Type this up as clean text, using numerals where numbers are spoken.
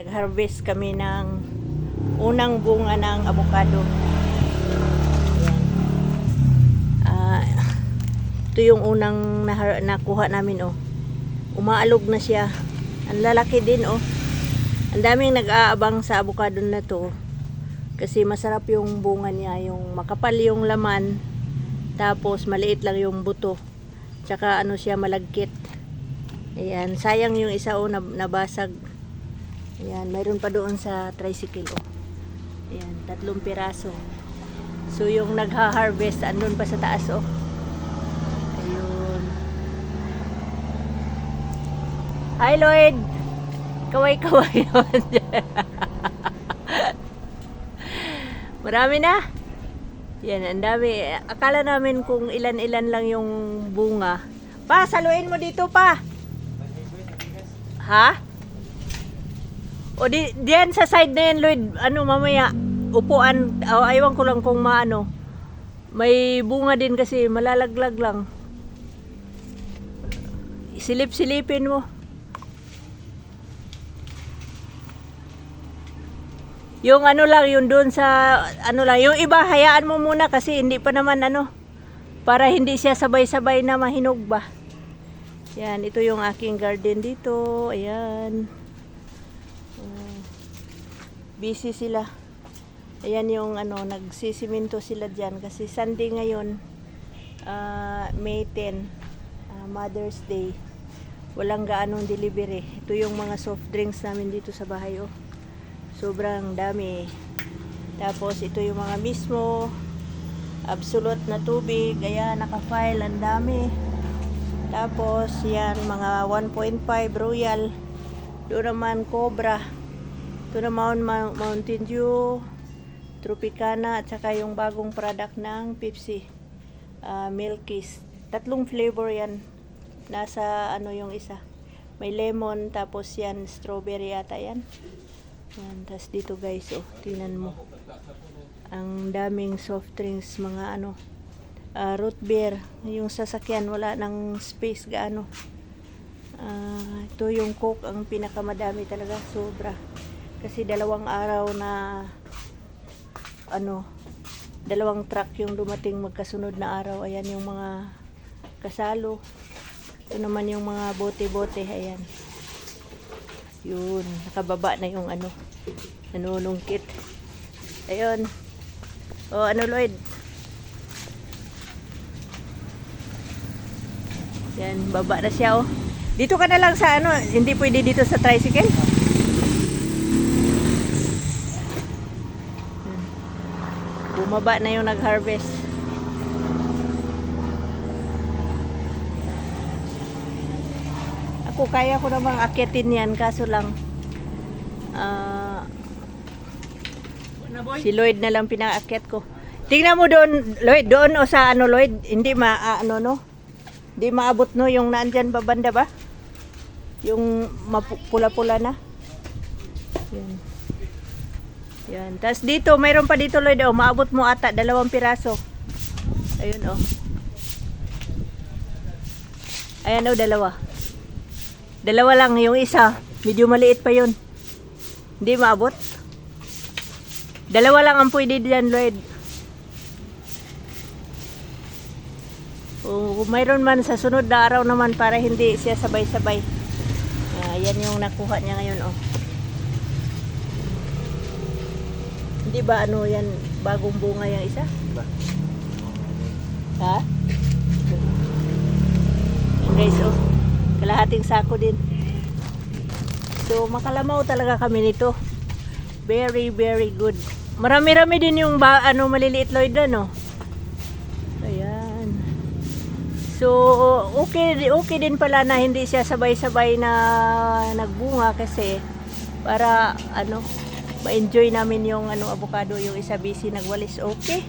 nag-harvest kami ng unang bunga ng avocado. Ayan. Ito yung unang nakuha namin, oh. Umaalog na siya. Ang lalaki din, oh. Ang daming nag-aabang sa avocado na to. Kasi masarap yung bunga niya, yung makapal yung laman, tapos maliit lang yung buto. Tsaka ano siya, malagkit. Ayan, sayang yung isa, oh, nabasag. Ayan, mayroon pa doon sa tricycle, oh. Ayan, 3 piraso. So yung nagha-harvest, andun pa sa taas, oh. Ayun. Hi Lloyd! Kaway-kaway naman dyan. Marami na. Yan, ang dami. Akala namin kung ilan-ilan lang yung bunga. Pa, saluin mo dito pa. Ha? O diyan sa side na yan, Lloyd. Ano, mamaya, upuan. O, aywan ko lang kung maano. May bunga din kasi, malalaglag lang. Silip-silipin mo. Yung ano lang, yung doon sa, ano lang, yung iba, hayaan mo muna kasi hindi pa naman ano, para hindi siya sabay-sabay na mahinog ba. Yan, ito yung aking garden dito, ayan. Busy sila. Ayan yung ano, nagsisiminto sila dyan kasi Sunday ngayon, May 10, Mother's Day. Walang gaanong delivery. Ito yung mga soft drinks namin dito sa bahay, oh. Sobrang dami. Tapos ito yung mga mismo Absolute na tubig. Ayan, naka-file. Ang dami. Tapos yan, mga 1.5 Royal. Doon naman Cobra. Ito naman Mountain Dew, Tropicana, at saka yung bagong product ng Pepsi, Milkies. 3 flavor yan. Nasa ano yung isa. May lemon, tapos yan strawberry yata yan. Yan, tas dito guys, oh, tingnan mo. Ang daming soft drinks, mga ano, root beer. Yung sasakyan, wala ng space gaano. Ito yung Coke, ang pinakamadami talaga, sobra. Kasi 2 araw na, ano, 2 truck yung dumating magkasunod na araw. Ayan yung mga kasalo. Ito naman yung mga bote-bote, ayan. Yun, nakababa na yung ano, nanunungkit. Ayun. O, ano Lloyd? Yan, baba na siya, oh. Dito ka na lang sa ano, hindi pwede dito sa tricycle? Bumaba na yung nag-harvest. Kaya ko namang akyatin yan, kaso lang si Lloyd na lang pinaakyat ko. Tingnan mo doon Lloyd, doon o sa ano Lloyd, hindi ano no, hindi maabot no yung naandyan ba banda ba, yung pula-pula na yan. Yan, tapos dito mayroon pa dito Lloyd, oh, maabot mo ata 2 piraso. Ayun, oh, ayan, oh, 2 lang, yung isa medyo maliit pa yun, hindi maabot. 2 lang ang pwede dyan Lloyd. O mayroon man sa sunod na araw naman para hindi siya sabay-sabay. Ayan yung nakuha niya ngayon, oh. Hindi ba ano yan, bagong bunga yung isa? Diba? Ha? Yan guys, oh, kalahating sako din. So makalamaw talaga kami nito. Very very good. Marami-rami din yung ano maliliit Lloyd na, no. Ayan. So okay din pala na hindi siya sabay-sabay na nagbunga kasi para ano ma-enjoy namin yung ano avocado, yung isa busy nagwalis. Okay.